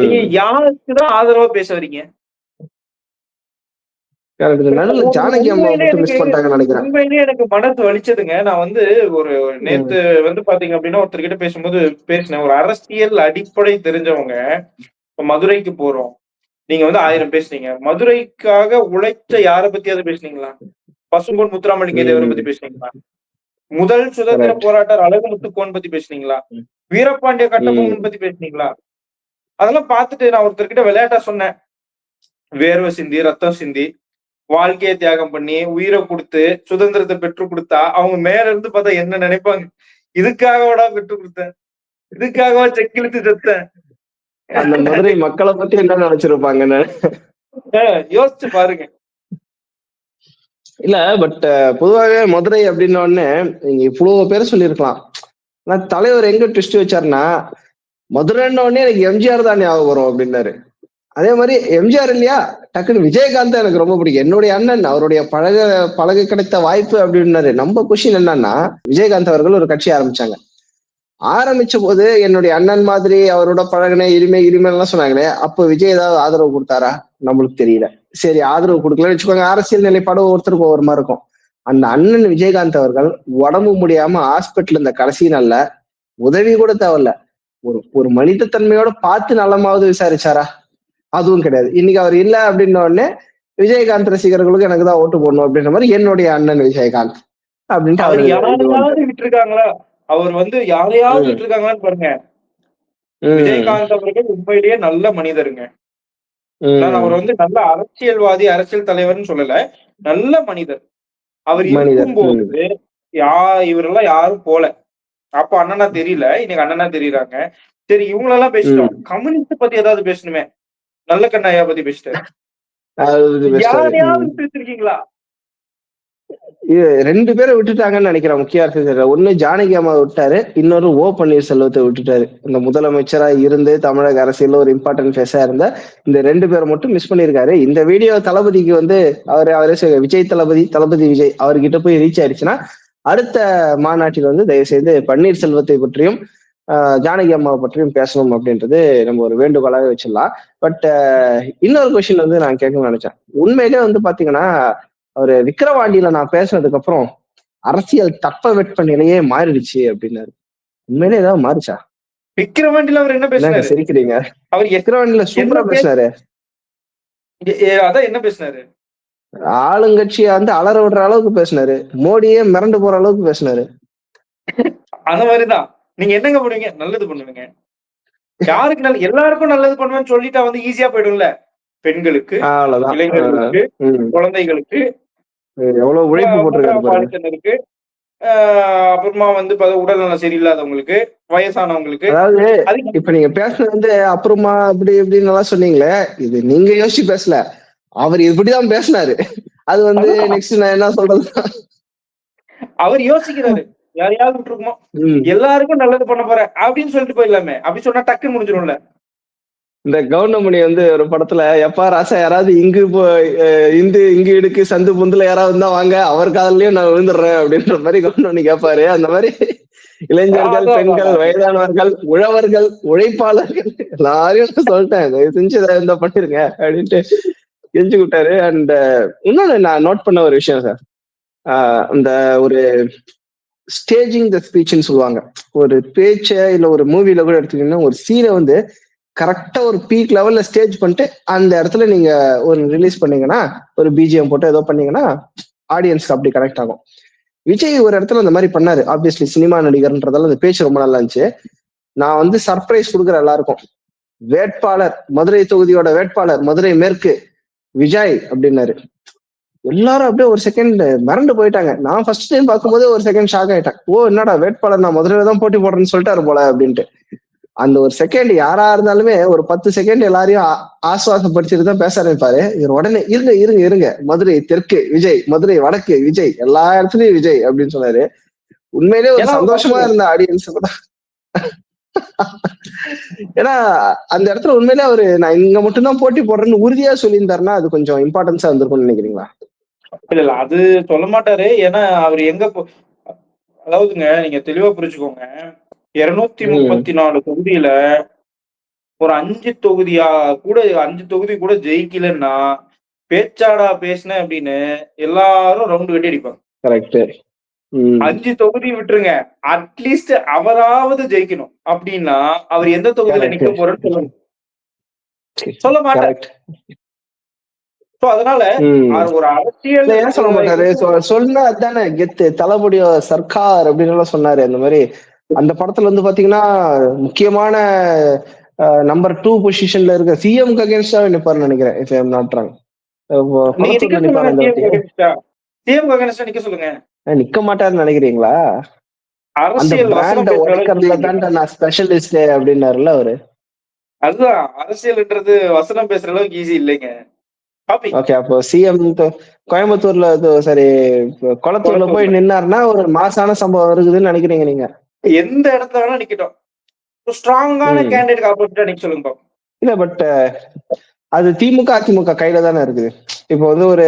நீங்க யாருக்குதான் ஆதரவா பேச வரீங்க? உண்மையிலேயே எனக்கு மனசு வலிச்சதுங்க. நான் வந்து ஒரு நேத்து வந்து பாத்தீங்க அப்படின்னா ஒருத்தர்கிட்ட பேசும்போது பேசினேன். ஒரு அரசியல் அடிப்படை தெரிஞ்சவங்க மதுரைக்கு போறோம். நீங்க வந்து 1000 பேசுனீங்க. மதுரைக்காக உழைச்ச யாரை பத்தியாவது பேசுனீங்களா? பசும்பொன் முத்துராமலிங்க தேவரை பத்தி பேசுனீங்களா? முதல் சுதந்திர போராட்டர் அழகு முத்துக்கோன் பத்தி பேசுனீங்களா? வீரபாண்டிய கட்டபொம்மன் பத்தி பேசுனீங்களா? அதெல்லாம் பார்த்துட்டு நான் ஒருத்தர்கிட்ட விளையாட்டா சொன்னேன். வேர்வை சிந்தி, ரத்தம் சிந்தி, வாழ்க்கையை தியாகம் பண்ணி, உயிரை கொடுத்து, சுதந்திரத்தை பெற்று கொடுத்தா அவங்க மேல இருந்து பார்த்தா என்ன நினைப்பாங்க? இதுக்காகவாடா பெற்று கொடுத்தேன், இதுக்காகவா செக்கிழுத்து செத்தேன். அந்த மதுரை மக்களை பத்தி என்ன நினைச்சிருப்பாங்கன்னு யோசிச்சு பாருங்க. இல்ல பட் பொதுவாகவே மதுரை அப்படின்ன உடனே நீங்க இவ்வளவு பேர் சொல்லியிருக்கலாம். ஆனா தலைவர் எங்க ட்விஸ்ட் வச்சாருன்னா, மதுரைன்ன உடனே எனக்கு எம்ஜிஆர் தான் ஞாபகம் வரும் அப்படின்னாரு. அதே மாதிரி எம்ஜிஆர் இல்லையா, டக்குன்னு விஜயகாந்த் எனக்கு ரொம்ப பிடிக்கும். என்னுடைய அண்ணன், அவருடைய பழக கிடைத்த வாய்ப்பு அப்படின்னாரு. நம்ம கொஸ்டின் என்னன்னா, விஜயகாந்த் அவர்கள் ஒரு கட்சி ஆரம்பிச்சாங்க. ஆரம்பிச்ச போது என்னுடைய அண்ணன் மாதிரி அவரோட பழகின எல்லாம் சொன்னாங்களே, அப்போ விஜய் ஏதாவது ஆதரவு கொடுத்தாரா? நம்மளுக்கு தெரியல. சரி, ஆதரவு கொடுக்கலன்னு வச்சுக்கோங்க. அரசியல் நிலைப்பாடு ஒவ்வொருத்தருக்கும் ஒவ்வொரு மாதிரி இருக்கும். அந்த அண்ணன் விஜயகாந்த் அவர்கள் உடம்பு முடியாம ஹாஸ்பிட்டல் இந்த கடைசி நாள்ல உதவி கூட தேவையில்ல, ஒரு மனித தன்மையோட பார்த்து நலமாவது விசாரிச்சாரா? அதுவும் கிடையாது. இன்னைக்கு அவர் இல்ல அப்படின்ன உடனே விஜயகாந்த் ரசிகர்களுக்கு எனக்கு தான் ஓட்டு போடணும் அப்படின்ற மாதிரி என்னுடைய அண்ணன் விஜயகாந்த் அப்படின்ட்டு அவர் யாரையாவது விட்டுருக்காங்களா? அவர் வந்து யாரையாவது விட்டுருக்காங்களான்னு பாருங்க. விஜயகாந்த் அவர்கள் உண்மையிலேயே நல்ல மனிதருங்க. நான் அவர் வந்து நல்ல அரசியல்வாதி, அரசியல் தலைவர்னு சொல்லல, நல்ல மனிதர். அவர் இருக்கும்போது இவரெல்லாம் யாரும் போல. அப்ப அண்ணனா தெரியல, இன்னைக்கு அண்ணனா தெரியுறாங்க. சரி, இவங்களெல்லாம் பேசிட்டோம். கம்யூனிஸ்ட் பத்தி ஏதாவது பேசணுமே. நல்ல கண்ணாயா பத்தி பேசிட்டாரு. யாரையாவது விட்டு வச்சிருக்கீங்களா? 2 பேரை விட்டுட்டாங்கன்னு நினைக்கிறேன். முக்கிய அரசியல் ஒண்ணு ஜானகி அம்மா விட்டாரு, இன்னொரு ஓ பன்னீர்செல்வத்தை விட்டுட்டாரு. இந்த முதலமைச்சரா இருந்து தமிழக அரசியல்ல ஒரு இம்பார்ட்டன்ட் ஃபேஸா இருந்த இந்த 2 பேரை மட்டும் மிஸ் பண்ணிருக்காரு. இந்த வீடியோ தளபதிக்கு வந்து அவரே விஜய் தளபதி விஜய் அவர்கிட்ட போய் ரீச் ஆயிடுச்சுன்னா அடுத்த மாநாட்டில் வந்து தயவு செய்து பன்னீர்செல்வத்தை பற்றியும் ஜானகி அம்மாவை பற்றியும் பேசணும் அப்படின்றது நம்ம ஒரு வேண்டுகோளாக வச்சிடலாம். பட் இன்னொரு கொஸ்டின் வந்து நான் கேட்கணும்னு நினைச்சேன். உண்மையிலே வந்து பாத்தீங்கன்னா, அவரு விக்கிரவாண்டியில நான் பேசுனதுக்கு அப்புறம் அரசியல் தட்பவெட்ப நிலையே மாறிடுச்சு அப்படின்னாரு. உண்மையிலே ஏதாவது மாறிச்சா? விக்கிரவாண்டியில அவர் என்ன பேசினாரு? சிரிக்கிறீங்க. அவர் விக்கிரவாண்டியில சூப்பரா பேசினாரு. அதான் என்ன பேசினாரு? ஆளுங்கட்சியை வந்து அலற விடுற அளவுக்கு பேசினாரு. மோடியே மிரண்டு போற அளவுக்கு பேசினாரு. அந்த மாதிரிதான். நீங்க என்னங்க பண்ணுவீங்க? நல்லது பண்ணுவீங்க. யாருக்கு எல்லாருக்கும் நல்லது பண்ணுவேன்னு சொல்லிட்டா வந்து ஈஸியா போயிடும்ல. பெண்களுக்கு, இளைஞர்களுக்கு, குழந்தைகளுக்கு, எவ்வளவு உழைப்பு போட்டிருக்காரு. அப்புறமா வந்து உடல்நலம் சரியில்லாதவங்களுக்கு, வயசானவங்களுக்கு. அதாவது இப்ப நீங்க பேசுனது வந்து அப்புறமா அப்படி இப்படின்னு எல்லாம் சொன்னீங்களே, இது நீங்க யோசிச்சு பேசல, அவர் இப்படிதான் பேசினாரு. அது வந்து நெக்ஸ்ட் நான் என்ன சொல்றது, அவர் யோசிக்கிறாரு. யாரையாவது விட்டுருக்குமோ, எல்லாருக்கும் நல்லது பண்ண போறேன் அப்படின்னு சொல்லிட்டு போயிடலாமே. அப்படி சொன்னா டக்குன்னு முடிஞ்சிடும்ல. இந்த கவுண்டமணி வந்து ஒரு படத்துல, எப்பா ராசா யாராவது இங்கு இடுக்கு சந்து பொந்துல யாராவது இருந்தா வாங்க, அவர் காதலையும் நான் விழுந்துடுறேன் அப்படின்ற மாதிரி கவுண்டமணி கேட்பாரு. அந்த மாதிரி இளைஞர்கள், பெண்கள், வயதானவர்கள், உழவர்கள், உழைப்பாளர்கள் எல்லாரையும் சொல்லிட்டேன், செஞ்சு இருந்தா பண்ணிருங்க அப்படின்ட்டு செஞ்சு விட்டாரு. அண்ட் இன்னொன்னு நான் நோட் பண்ண ஒரு விஷயம் சார், இந்த ஒரு ஸ்டேஜிங் த ஸ்பீச்னு சொல்லுவாங்க. ஒரு பேச்ச இல்ல ஒரு மூவில கூட எடுத்துக்கிட்டீங்கன்னா ஒரு சீனை வந்து கரெக்டா ஒரு பீக் லெவல்ல ஸ்டேஜ் பண்ணிட்டு அந்த இடத்துல நீங்க ஒரு ரிலீஸ் பண்ணீங்கன்னா ஒரு பிஜிஎம் போட்டு ஏதோ பண்ணீங்கன்னா ஆடியன்ஸ்க்கு அப்படி கனெக்ட் ஆகும். விஜய் ஒரு இடத்துல அந்த மாதிரி பண்ணாரு. ஆப்வியஸ்லி சினிமா நடிகர்ன்றதால அந்த பேச்சு ரொம்ப நல்லா இருந்துச்சு. நான் வந்து சர்ப்ரைஸ் கொடுக்குற எல்லாருக்கும் வேட்பாளர் மதுரை தொகுதியோட வேட்பாளர் மதுரை மேற்கு விஜய் அப்படின்னாரு. எல்லாரும் அப்படியே ஒரு செகண்ட் மிரண்டு போயிட்டாங்க. நான் ஃபர்ஸ்ட் டைம் பார்க்கும்போது ஒரு செகண்ட் ஷாக் ஆயிட்டேன். ஓ என்னடா வேட்பாளர் நான் மதுரையில தான் போட்டி போடுறேன்னு சொல்லிட்டாரு போல அப்படின்ட்டு. அந்த ஒரு செகண்ட் யாரா இருந்தாலுமே ஒரு 10 செகண்ட் எல்லாரையும் ஆசுவாசப்படுத்திட்டு தான் பேச ஆரம்பிப்பாரு. இவர் உடனே இருங்க இருங்க இருங்க மதுரை தெற்கு விஜய், மதுரை வடக்கு விஜய், எல்லா இடத்துலயும் விஜய் அப்படின்னு சொன்னாரு. உண்மையிலேயே ஒரு ஏன்னா சந்தோஷமா இருந்த ஆடியன்ஸ் தான். ஏன்னா அந்த இடத்துல உண்மையிலே அவரு நான் இங்க மட்டும்தான் போட்டி போடுறேன்னு உறுதியா சொல்லியிருந்தாருன்னா அது கொஞ்சம் இம்பார்ட்டன்ஸா இருந்திருக்கும்னு நினைக்கிறீங்களா? இல்ல அது சொல்ல மாட்டாரு. ஏன்னா அவர் எங்க அதாவதுங்க நீங்க தெளிவா புரிஞ்சுக்கோங்க. 234 தொகுதியில ஒரு 5 தொகுதியா கூட 5 தொகுதி கூட ஜெயிக்கலன்னா, பேச்சாடா பேசின அப்படின்னு எல்லாரும் ரவுண்டு கட்டி அடிப்பாங்க. கரெக்ட். 5 தொகுதி விட்டுருங்க. அட்லீஸ்ட் அவராவது ஜெயிக்கணும். அப்படின்னா, அவர் எந்த தொகுதியில நிக்க போறேன்னு சொல்லுங்க. சொல்ல மாட்டார். கரெக்ட். சோ அதனால ஒரு அரசியல் ஏன் சொல்ல மாட்டாரு? சொன்னா அதானே கெத்து. தளபதி சர்க்கார் அப்படின்னு எல்லாம் சொன்னாரு. அந்த மாதிரி அந்த படத்துல வந்து பாத்தீங்கன்னா முக்கியமான நம்பர் 2 பொசிஷன்ல இருக்க சிஎம்க்கு அகேன்ஸ்டா நிப்பாருன்னு நினைக்கிறேன். If I am not wrong. நிக்க சொல்லுங்க. நிக்க மாட்டாருன்னு நினைக்கிறீங்களா? அந்த அரசியல் பிராண்ட உடைக்கிறதுல தான் நான் ஸ்பெஷலிஸ்ட் அப்படின்னாருல அவரு. அதுதான் அரசியல்ன்றது வசனம் பேசுற அளவுக்கு ஈஸி இல்லைங்க. ஓகே, அப்போ சிஎம் கோயம்புத்தூர்ல சரி குளத்தூர்ல போய் நின்னாருன்னா ஒரு மாசான சம்பவம் இருக்குதுன்னு நினைக்கிறீங்க நீங்க? எந்த இடத்துல வேணா நிக்கட்டும். ஸ்ட்ராங்கான கேண்டிடேட் ஆப்போசிட்டா நிக்க சொல்லுங்க. இல்ல பட் அது திமுக அதிமுக கையில தானே இருக்குது. இப்போ வந்து ஒரு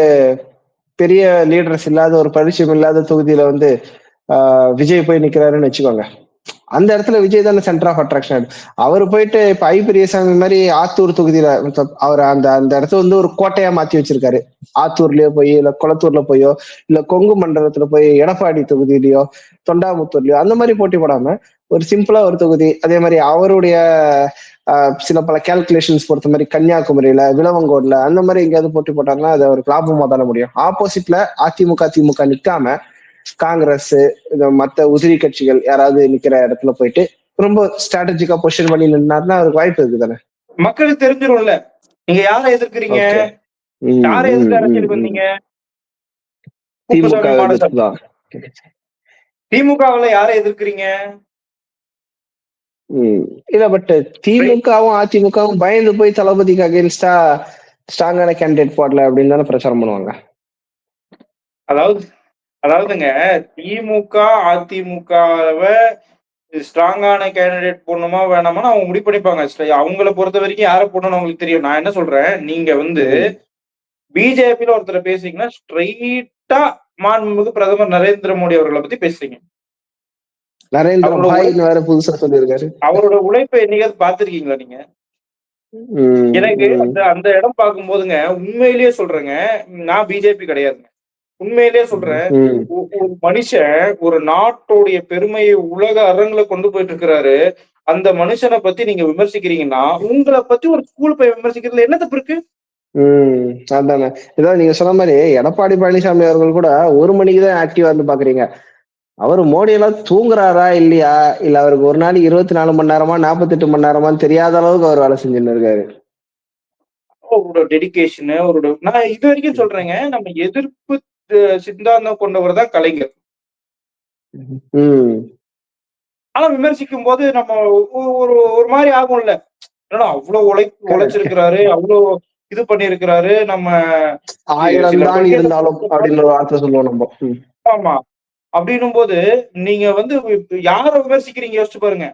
பெரிய லீடர்ஸ் இல்லாத ஒரு பரிச்சயம் இல்லாத தொகுதியில வந்து விஜய் போய் நிக்கிறாருன்னு வச்சுக்கோங்க. அந்த இடத்துல விஜய் தானே சென்டர் ஆஃப் அட்ராக்ஷன். அவரு போயிட்டு இப்ப ஐ பெரியசாமி மாதிரி ஆத்தூர் தொகுதியில அவர் அந்த அந்த இடத்த வந்து ஒரு கோட்டையா மாத்தி வச்சிருக்காரு. ஆத்தூர்லயோ போய் இல்ல குளத்தூர்ல போயோ இல்ல கொங்கு மண்டலத்துல போய் எடப்பாடி தொகுதியிலயோ தொண்டாமுத்தூர்லயோ அந்த மாதிரி போட்டி போடாம ஒரு சிம்பிளா ஒரு தொகுதி, அதே மாதிரி அவருடைய சில பல கால்குலேஷன்ஸ் பொறுத்த மாதிரி கன்னியாகுமரியில விளவங்கோடுல அந்த மாதிரி எங்கேயாவது போட்டி போட்டாருன்னா அது ஒரு லாபமா தானே முடியும். ஆப்போசிட்ல அதிமுக திமுக நிக்காம காங்கிரஸ் மத்த உதிரி கட்சிகள் யாராவது நிக்கிற இடத்துல போயிட்டு ரொம்ப ஸ்ட்ராட்டஜிக்கா பொசிஷன் பண்ணி நின்னாருன்னா அவருக்கு வாய்ப்பு இருக்கு தானே. மக்களுக்கு தெரிஞ்சிரும்ல நீங்க யாரை எதிர்க்கிறீங்க, யாரை எதிர்த்து அரசியலுக்கு வந்தீங்க. திமுகவுல யாரை எதிர்க்கிறீங்க? இல்ல பட் திமுகவும் அதிமுகவும் பயந்து போய் தளபதிக்கு அகேன்ஸ்டா ஸ்ட்ராங்கான கேண்டிடேட் போடல அப்படின்னு தானே பிரச்சாரம் பண்ணுவாங்க. அதாவதுங்க திமுக அதிமுகவை ஸ்ட்ராங்கான கேண்டிடேட் போடணுமா வேணாமான்னு அவங்க முடிவு பண்ணிப்பாங்க. அவங்கள பொறுத்த வரைக்கும் யாரை போடணும்னு அவங்களுக்கு தெரியும். நான் என்ன சொல்றேன், நீங்க வந்து பிஜேபியில ஒருத்தரை பேசுறீங்கன்னா ஸ்ட்ரெயிட்டா மாண்புமிகு பிரதமர் நரேந்திர மோடி அவர்களை பத்தி பேசுறீங்க. அவரோட உழைப்பை என்னைக்காவது பாத்திருக்கீங்களா நீங்க? எனக்கு அந்த இடம் பார்க்கும்போதுங்க உண்மையிலேயே சொல்றேங்க, நான் பிஜேபி கிடையாதுங்க. உண்மையிலேயே சொல்றேன், ஒரு மனுஷன் ஒரு நாட்டோடைய பெருமையை உலக அரங்குல கொண்டு போயிட்டு இருக்கிறாரு. அந்த மனுஷனை பத்தி நீங்க விமர்சிக்கிறீங்கன்னா உங்களை பத்தி ஒரு ஸ்கூல் போய் விமர்சிக்கிறதுல என்ன தப்பு இருக்கு? அதானே. ஏதாவது நீங்க சொன்ன மாதிரி எடப்பாடி பழனிசாமி அவர்கள் கூட 1 மணிக்கு தான் ஆக்டிவா இருந்து பாக்குறீங்க. அவரு மோடி எல்லாம் தூங்குறாரா இல்லையா, இல்ல அவருக்கு ஒரு நாளைக்கு 24 மணி நேரமா 48 மணி நேரமான்னு தெரியாத அளவுக்கு அவர் வேலை செஞ்சுன்னு இருக்காரு. அவரோட டெடிகேஷன் நான் இது வரைக்கும் சொல்றேங்க, நம்ம எதிர்ப்பு சித்தாந்தம் கொண்டவர் தான் கலைஞர். ஆனா விமர்சிக்கும் போது நம்ம ஒரு ஒரு மாதிரி ஆகும்ல, அவ்வளவு உழைச்சிருக்கிறாரு, அவ்வளவு இது பண்ணிருக்கிறாரு, நம்ம 1000 தான் இருந்தாலும் அப்படின்னு ஒரு வார்த்தை சொல்லுவோம் நம்ம. ஆமா, அப்படின்னும் போது நீங்க வந்து யார விமர்சிக்கிறீங்க யோசிச்சு பாருங்க.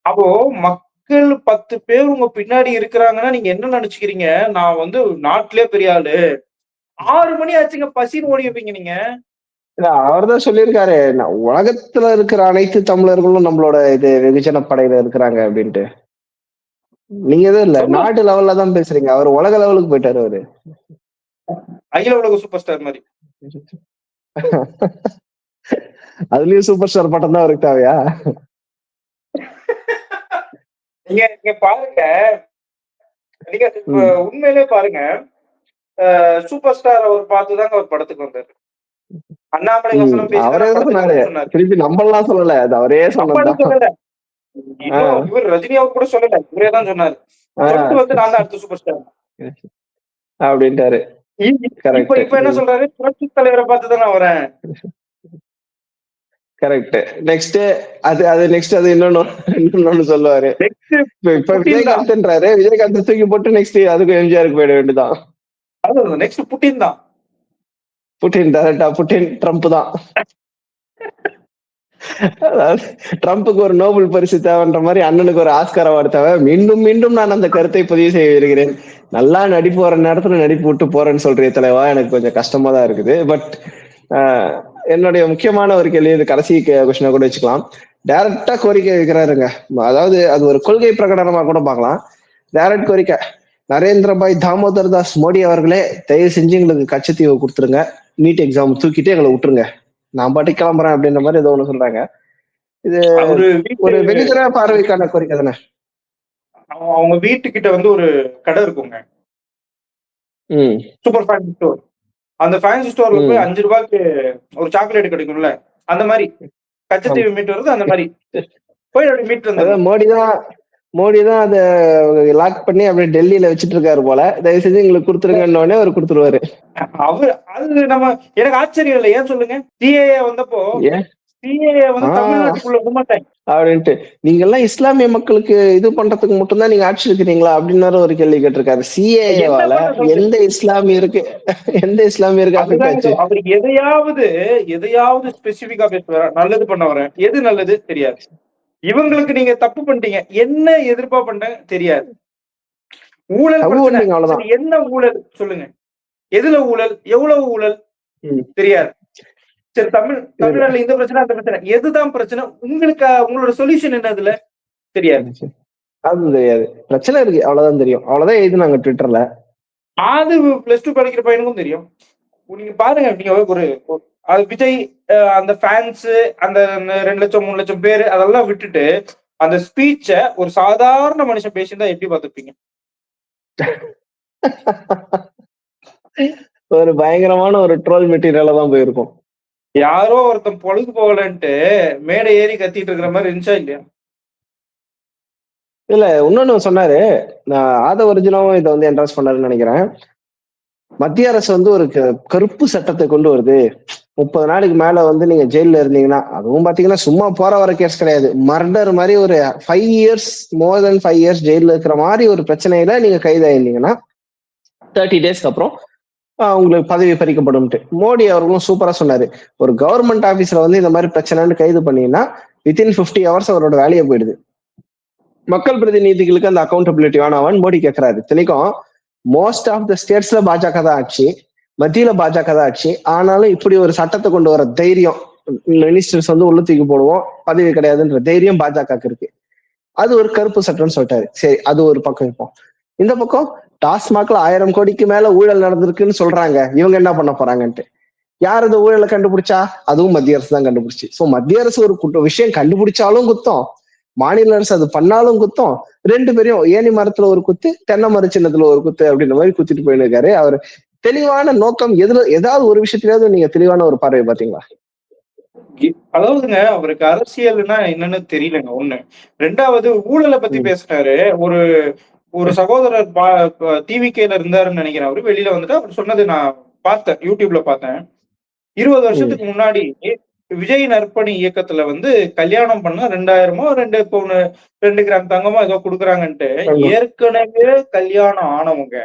அப்போ மக்கள் 10 பேர் உங்க பின்னாடி இருக்கிறாங்கன்னா நீங்க என்ன நினைச்சுக்கிறீங்க, நான் வந்து நாட்டிலே பெரிய ஆளு, 6 மணி ஆச்சுங்க பசின்னு ஓடி வைப்பீங்க நீங்க. அவர்தான் சொல்லியிருக்காரு, உலகத்துல இருக்கிற அனைத்து தமிழர்களும் நம்மளோட இது வெகுஜன படையில இருக்கிறாங்க அப்படின்ட்டு. நீங்க எதுவும் இல்ல, நாட்டு லெவல்ல தான் பேசுறீங்க. அவர் உலக லெவலுக்கு போயிட்டாரு. அவரு அகில உலக சூப்பர் ஸ்டார் மாதிரி. அதுலயும் சூப்பர் ஸ்டார் பட்டம் தான் அவருக்கு தேவையா? நீங்க நீங்க பாருங்க, நீங்க ம். உண்மையிலே பாருங்க, சூப்பர் ஸ்டார் அவர் பார்த்துதாங்க அவர் படத்துக்கு வந்தாரு. அண்ணாமலை வசனம் பேசிதானே அவரே தான் படத்துக்கு சொன்னாரு. வரேன்னு சொன்னாரு. திருப்பி நம்மலாம் சொல்லல. அது அவரே நம்மளும் சொன்னதுதான். சொல்லல. இன்னும் ஆஹ் இவர் ரஜினி அவர் கூட சொல்லல. இவரே தான் சொன்னாரு. சொல்லிட்டு ஆஹ் வந்து நான் தான் அடுத்த சூப்பர் ஸ்டார். அப்படின்ட்டாரு. இப்ப கரெக்ட். இப்ப என்ன சொல்றாரு? புரட்சி தலைவரை பார்த்து தான் நான் வரேன். கரெக்ட். நெக்ஸ்ட் அது அது நெக்ஸ்ட் அது இன்னொன்னு சொல்லுவாரு. நெக்ஸ்ட் இப்ப புட்டின் தான். விஜயகாந்த்ன்றாரு. விஜயகாந்த் தூக்கி போட்டு நெக்ஸ்ட் அதுக்கு எம்ஜிஆருக்கு போயிட வேண்டியதான். அதாவது நெக்ஸ்ட் புட்டின் தான். புட்டின் டேரக்டா புட்டின் ட்ரம்ப் தான். அதாவது ட்ரம்ப்புக்கு ஒரு நோபல் பரிசு தேவைன்ற மாதிரி அண்ணனுக்கு ஒரு ஆஸ்கார் அவார்டு தேவை. மீண்டும் மீண்டும் நான் அந்த கருத்தை பதிவு செய்ய வருகிறேன். நல்லா நடிப்பு வர நேரத்துல நடிப்பு விட்டு போறேன்னு சொல்றிய தலைவா, எனக்கு கொஞ்சம் கஷ்டமா தான் இருக்குது. பட் என்னுடைய முக்கியமான ஒரு கேள்வி, இது கடைசி கொஸ்டினா கூட வச்சுக்கலாம். டைரக்டா கோரிக்கை வைக்கிறாருங்க. அதாவது அது ஒரு கொள்கை பிரகடனமா கூட பார்க்கலாம். டைரக்ட் கோரிக்கை, நரேந்திரபாய் தாமோதர் தாஸ் மோடி அவர்களே, தயவு செஞ்சு எங்களுக்கு கச்சத்தீவை கொடுத்துருங்க, நீட் எக்ஸாம் தூக்கிட்டு எங்களை விட்டுருங்க, நான் பாட்டி கிளம்புறேன் அப்படின்ற மாதிரி ஏதோ ஒண்ணு சொல்றாங்க. இது அவரு வீட்டு ஒரு வெகுஜன பார்வைக்கான கோரிக்கை தானே. அவங்க வீட்டுக்கிட்ட வந்து ஒரு கடை இருக்குங்க. Super fancy store. அந்த ஃபேன்சி ஸ்டோர்ல போய் 5 ரூபாய்க்கு ஒரு சாக்லேட் கிடைக்கும்ல, அந்த மாதிரி கச்சத்தீவு மீட் வருது. அந்த மாதிரி போய் அப்படி மீட் வந்து மோடி தான் அதை லாக் பண்ணி அப்படியே டெல்லியில வச்சிட்டு இருக்காரு போல. தயவு செஞ்சு எங்களுக்கு கொடுத்துருங்கன்னு அவர் கொடுத்துருவாரு. அது நம்ம எனக்கு ஆச்சரியம் இல்லை. ஏன் சொல்லுங்க? சிஏஏ வந்தப்போ சிஏஏ வந்து தமிழ்நாட்டுக்குள்ள விட மாட்டாங்க அப்படின்ட்டு, நீங்க எல்லாம் இஸ்லாமிய மக்களுக்கு இது பண்றதுக்கு மட்டும்தான் நீங்க ஆட்சி இருக்கிறீங்களா அப்படின்னு ஒரு கேள்வி கேட்டிருக்காரு. சிஏஏவால எந்த இஸ்லாமியருக்கு அஃபெக்ட் ஆச்சு? அவருக்கு எதையாவது ஸ்பெசிபிக்கா பேசுவாரா? நல்லது பண்ண வரேன், எது நல்லது தெரியாது. இவங்களுக்கு நீங்க தப்பு பண்ணிட்டீங்க, என்ன எதிர்ப்பா பண்ண தெரியாது. ஊழல் பிரச்சனை, என்ன ஊழல் சொல்லுங்க? எதுல ஊழல், எவ்வளவு ஊழல் தெரியாது. சரி, தமிழ்நாட்டுல இந்த பிரச்சனை அந்த பிரச்சனை, எதுதான் பிரச்சனை உங்களுக்கு? உங்களோட சொல்யூஷன் என்ன? அதுல தெரியாது. அது தெரியாது. பிரச்சனை இருக்கு, அவ்வளவுதான் தெரியும். அவ்வளவுதான் எழுதுனாங்க ட்விட்டர்ல. அது +2 படிக்கிற பையனுக்கும் தெரியும். நீங்க பாருங்க, நீங்க ஒரு விஜய் அந்த ஃபேன்ஸ் அந்த 2 லட்சம் 3 லட்சம் பேரு அதெல்லாம் விட்டுட்டு அந்த ஸ்பீச்ச ஒரு சாதாரண மனுஷன் பேசியிருந்தா எப்படி பார்த்திருப்பீங்க? ஒரு பயங்கரமான ஒரு ட்ரோல் மெட்டீரியலா தான் போயிருக்கும். யாரோ ஒருத்தன் பொழுது போகலன்ட்டு மேடை ஏறி கத்திட்டு இருக்கிற மாதிரி இருந்துச்சா இல்லையா? இல்ல, இன்னொன்னு சொன்னாரு, ஆதவர்ஜுனாவும் இதை வந்து என்ட்ரஸ் பண்ணாருன்னு நினைக்கிறேன். மத்திய அரசு வந்து ஒரு கருப்பு சட்டத்தை கொண்டு வருது. 30 நாளைக்கு மேல வந்து நீங்க ஜெயில இருந்தீங்கன்னா, அதுவும் பாத்தீங்கன்னா சும்மா போற வர கேஸ் கிடையாது, மர்டர் மாதிரி ஒரு 5 இயர்ஸ், மோர் தென் 5 இயர்ஸ் ஜெயில இருக்கிற மாதிரி ஒரு பிரச்சனையில நீங்க கைதாயிருந்தீங்கன்னா 30 டேஸ்க்கு அப்புறம் உங்களுக்கு பதவி பறிக்கப்படும். மோடி அவர்களும் சூப்பரா சொன்னாரு, ஒரு கவர்மெண்ட் ஆபீஸ்ல வந்து இந்த மாதிரி பிரச்சனைன்னு கைது பண்ணீங்கன்னா வித்தின் 50 ஹவர்ஸ் அவரோட வேலையை போயிடுது. மக்கள் பிரதிநிதிகளுக்கு அந்த அக்கௌண்டபிலிட்டி வேணாமான்னு மோடி கேட்கிறாரு. தெளிக்கும், மோஸ்ட் ஆஃப் த ஸ்டேட்ஸ்ல பாஜக தான் ஆட்சி, மத்தியில பாஜக தான் ஆட்சி. ஆனாலும் இப்படி ஒரு சட்டத்தை கொண்டு வர தைரியம், மினிஸ்டர்ஸ் வந்து உள்ள தூக்கி போடுவோம், பதவி கிடையாதுன்ற தைரியம் பாஜக இருக்கு. அது ஒரு கருப்பு சட்டம்னு சொல்லிட்டாரு. சரி, அது ஒரு பக்கம் இருப்போம். இந்த பக்கம் டாஸ்மாக்ல 1000 கோடிக்கு மேல ஊழல் நடந்திருக்குன்னு சொல்றாங்க, இவங்க என்ன பண்ண போறாங்கன்ட்டு. யார் இந்த ஊழலை கண்டுபிடிச்சா? அதுவும் மத்திய அரசு தான் கண்டுபிடிச்சு. சோ மத்திய அரசு ஒரு விஷயம் கண்டுபிடிச்சாலும் குத்தம், மாநில அரசு அது பண்ணாலும் குத்தம். 2 பேரையும் ஏணி மரத்துல ஒரு குத்து, தென்னை மர சின்னத்துல ஒரு குத்து அப்படின்ற மாதிரி குத்திட்டு போயின்னு இருக்காரு. அவர் தெளிவான நோக்கம் எதுல, ஏதாவது ஒரு விஷயத்திலாவது நீங்க தெளிவான ஒரு பார்வை பாத்தீங்களா? அதாவதுங்க, அவருக்கு அரசியல்னா என்னன்னு தெரியலங்க, ஒண்ணு. 2வது ஊழலை பத்தி பேசினாரு. ஒரு சகோதரர் டிவிகேல இருந்தாருன்னு நினைக்கிறேன். அவரு வெளியில வந்துட்டு அவர் சொன்னது நான் பார்த்தேன், யூடியூப்ல பார்த்தேன். 20 வருஷத்துக்கு முன்னாடி விஜய் நற்பணி இயக்கத்துல வந்து கல்யாணம் பண்ண 2000மோ 2 பவுன் 2 கிராம் தங்கமோ ஏதோ குடுக்குறாங்கன்ட்டு ஏற்கனவே கல்யாணம் ஆனவங்க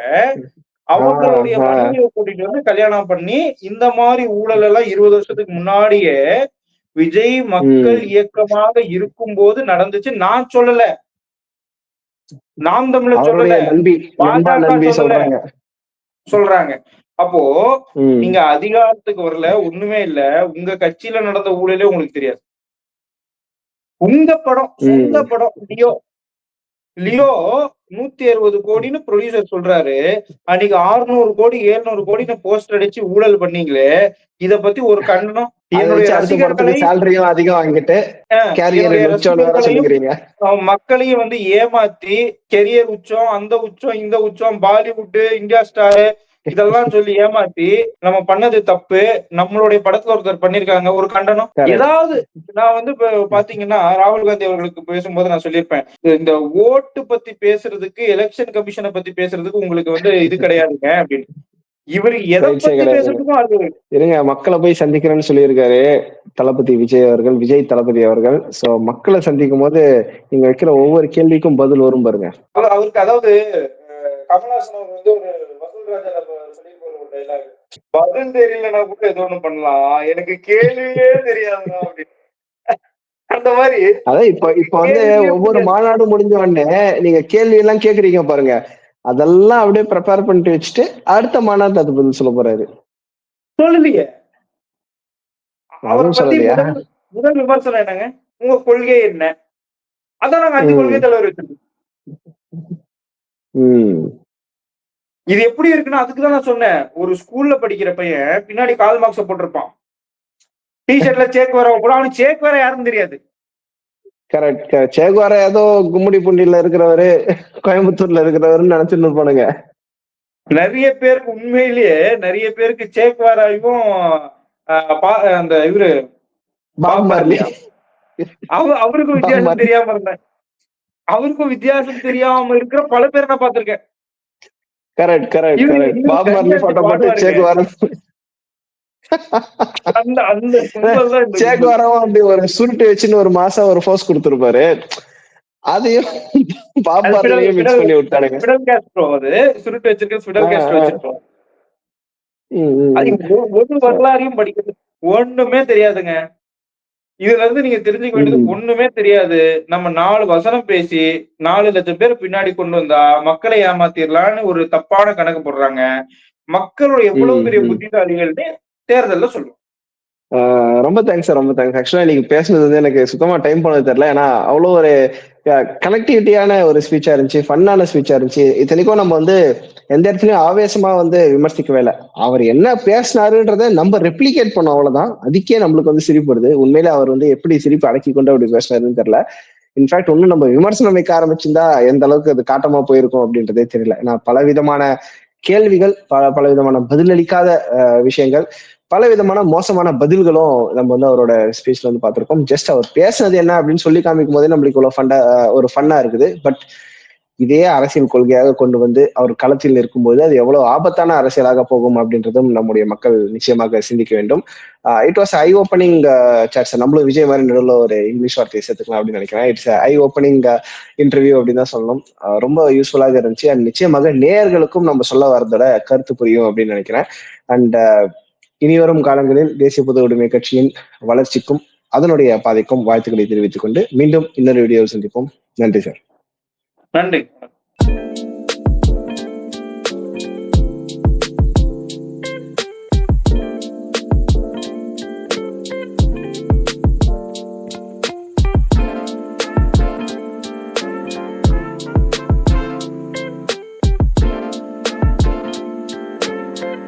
அவங்களுடைய மனைவியை கூட்டிட்டு வந்து கல்யாணம் பண்ணி இந்த மாதிரி ஊழல் எல்லாம் 20 வருஷத்துக்கு முன்னாடியே விஜய் மக்கள் இயக்கமாக இருக்கும் போது நடந்துச்சு. நான் சொல்லல, நாம் தமிழர் சொல்லல, பாஜக சொல்லல, சொல்றாங்க. அப்போ நீங்க அதிகாரத்துக்கு வரல, ஒண்ணுமே இல்ல, உங்க கட்சியில நடந்த ஊழலே உங்களுக்கு தெரியாது. உங்க படம், சொந்த படம், லியோ லியோ 160 கோடின்னு ப்ரொடியூசர் சொல்றாரு. அன்னைக்கு 600 கோடி 700 கோடின்னு போஸ்டர் அடிச்சு ஊழல் பண்ணீங்களே, இத பத்தி ஒரு கண்டனம் அதை என்னுடைய வச்சு அடுத்த படத்துக்கு ரசிகர்களை சேலரியும் அதிகம் வாங்கிட்டு கேரியர் என்னுடைய உச்சம்னு வேற ரசிகர்களையும் சொல்லிக்கிறீங்க. மக்களையும் வந்து ஏமாத்தி கெரியர் உச்சம், அந்த உச்சம், இந்த உச்சம், பாலிவுட், இந்தியா ஸ்டார் இதெல்லாம் சொல்லி ஏமாத்தி நம்ம பண்ணது தப்பு. நம்மளுடைய படத்துல ஒருத்தர் பண்ணிருக்காங்க ஒரு கண்டனம். Correct. ஏதாவது நான் வந்து இப்ப பாத்தீங்கன்னா ராகுல் காந்தி அவர்களுக்கு பேசும்போது நான் சொல்லியிருப்பேன். இந்த ஓட்டு பத்தி பேசுறதுக்கு எலெக்ஷன் கமிஷனை பத்தி பேசுறதுக்கு உங்களுக்கு வந்து இது கிடையாதுங்க அப்படின்னு. இவரு எதை பயிற்சியே பத்தி கிடையாது. பேசுறதுக்கும் அது இருங்க, மக்களை போய் சந்திக்கிறேன்னு சொல்லியிருக்காரு தளபதி விஜய் அவர்கள், விஜய் தளபதி அவர்கள். சோ மக்களை சந்திக்கும் போது நீங்க வைக்கிற ஒவ்வொரு கேள்விக்கும் பதில் வரும் பாருங்க. அவருக்கு அதாவது கமல்ஹாசன் அவர் வந்து ஒரு வசூல் ராஜா சொல்லியிருப்பாரு ஒரு டைலாக், பதில் தெரியலன்னா கூட ஏதோ ஒண்ணு பண்ணலாம், எனக்கு கேள்வியே தெரியாதுண்ணா அப்படின்னு. அந்த மாதிரி அதான் இப்ப வந்து ஒவ்வொரு மாநாடு முடிஞ்ச உடனே நீங்க கேள்வி எல்லாம் கேக்குறீங்க பாருங்க, அதெல்லாம் அப்படியே ப்ரிப்பேர் பண்ணிட்டு வச்சுட்டு அடுத்த மாநாட்டு அது பதில் சொல்ல போறாரு. சொல்லலையே. அவரை அதுவும் பத்தி சொல்லலையா? முதல் விமர்சனம் என்னங்க, உங்க கொள்கை என்ன? அதான் நாங்க அஞ்சு கொள்கை தலைவர் வச்சிருக்கோம். இது எப்படி இருக்குன்னா அதுக்குதான் நான் சொன்னேன், ஒரு ஸ்கூல்ல படிக்கிற பையன் பின்னாடி கால் மார்க்ஸ போட்டிருப்பான், டிஷர்ட்ல சேக் வர கூட, அவனுக்கு சேக் வேற யாருன்னு தெரியாது. கரெக்ட். சேகுவார ஏதோ கும்முடி பூண்டியில இருக்கிறவரு, கோயம்புத்தூர்ல இருக்கிறவருன்னு நினைச்சுட்டு இருப்பானுங்க. நிறைய பேருக்கு உண்மையிலேயே நிறைய பேருக்கு சேக்வாராயும் அந்த இவரு பாப் மார்லி அவருக்கும் வித்தியாசம் தெரியாம இருந்தேன். அவருக்கும் வித்தியாசம் தெரியாம இருக்கிற பல பேர் நான் பார்த்திருக்கேன். Correct correct correct. Pop Marley photo போட்டு சேகுவார சேகுவாராவும் அப்படி ஒரு சுருட்டு வச்சுன்னு ஒரு மாசம் ஒரு போஸ் கொடுத்திருப்பாரு. அதையும் பாப் மார்லியும் மிக்ஸ் பண்ணி விட்டானுங்க. ஃபிடல் காஸ்ட்ரோ, அது சுருட்டு வச்சிருக்க ஃபிடல் காஸ்ட்ரோ வச்சிருக்கோம். ஒரு வரலாறையும் படிக்கிறது ஒண்ணுமே தெரியாதுங்க. இதுல இருந்து நீங்க தெரிஞ்சுக்க வேண்டியது ஒண்ணுமே தெரியாது. நம்ம 4 வசனம் பேசி 4 லட்சம் பேர் பின்னாடி கொண்டு வந்தா மக்களை ஏமாத்திரலாம்னு ஒரு தப்பான கணக்கு போடுறாங்க. மக்களுடைய எவ்வளவு பெரிய புத்திசாலிகள்னு தேர்தல்ல சொல்லுவோம். ரொம்ப தேங்க்ஸ் சார், ரொம்ப தேங்க்ஸ். ஆக்சுவலா நீங்க பேசுனது வந்து எனக்கு சுத்தமா டைம் போனது தெரியல. ஏன்னா அவ்வளவு ஒரு கனெக்டிவிட்டியான ஒரு ஸ்பீச்சா இருந்துச்சு, ஃபன்னான ஸ்பீச்சா இருந்துச்சு. இத்தனைக்கும் நம்ம வந்து எந்த இடத்துலயும் ஆவேசமா வந்து விமர்சிக்கவே இல்லை. அவர் என்ன பேசினாருன்றத நம்ம ரெப்ளிகேட் பண்ணோம், அவ்வளவுதான். அதுக்கே நம்மளுக்கு வந்து சிரிப்பு வருது. உண்மையிலே அவர் வந்து எப்படி சிரிப்பு அடக்கி கொண்டு அப்படி பேசினாருன்னு தெரியல. இன்ஃபேக்ட் ஒன்னும் நம்ம விமர்சனம் வைக்க ஆரம்பிச்சிருந்தா எந்த அளவுக்கு அது காட்டமா போயிருக்கும் அப்படின்றதே தெரியல. நான் பல விதமான கேள்விகள், பல விதமான பதிலளிக்காத விஷயங்கள், பல விதமான மோசமான பதில்களும் நம்ம வந்து அவரோட ஸ்பீச்ல வந்து பார்த்திருக்கோம். ஜஸ்ட் அவர் பேசுனது என்ன அப்படின்னு சொல்லி காமிக்கும் போதே நம்மளுக்கு இவ்வளவு ஒரு ஃபன்னா இருக்குது. பட் இதே அரசியல் கொள்கையாக கொண்டு வந்து அவர் களத்தில் இருக்கும்போது அது எவ்வளவு ஆபத்தான அரசியலாக போகும் அப்படின்றதும் நம்முடைய மக்கள் நிச்சயமாக சிந்திக்க வேண்டும். It was a opening shots. நம்மளும் விஜய் மாதிரி நடுவில் ஒரு இங்கிலீஷ் வார்த்தையை சேர்த்துக்கலாம் அப்படின்னு நினைக்கிறேன். இட்ஸ் ஐ ஓப்பனிங் இன்டர்வியூ அப்படின்னு தான் சொல்லணும். ரொம்ப யூஸ்ஃபுல்லாக இருந்துச்சு. அண்ட் நிச்சயமாக நேயர்களுக்கும் நம்ம சொல்ல வரதோட கருத்து புரியும் அப்படின்னு நினைக்கிறேன். அண்ட் இனிவரும் காலங்களில் தேசிய பொது உடைமை கட்சியின் வளர்ச்சிக்கும் அதனுடைய பாதைக்கும் வாழ்த்துக்களை தெரிவித்துக் கொண்டு மீண்டும் இன்னொரு வீடியோவில் சந்திப்போம். நன்றி சார். நன்றி.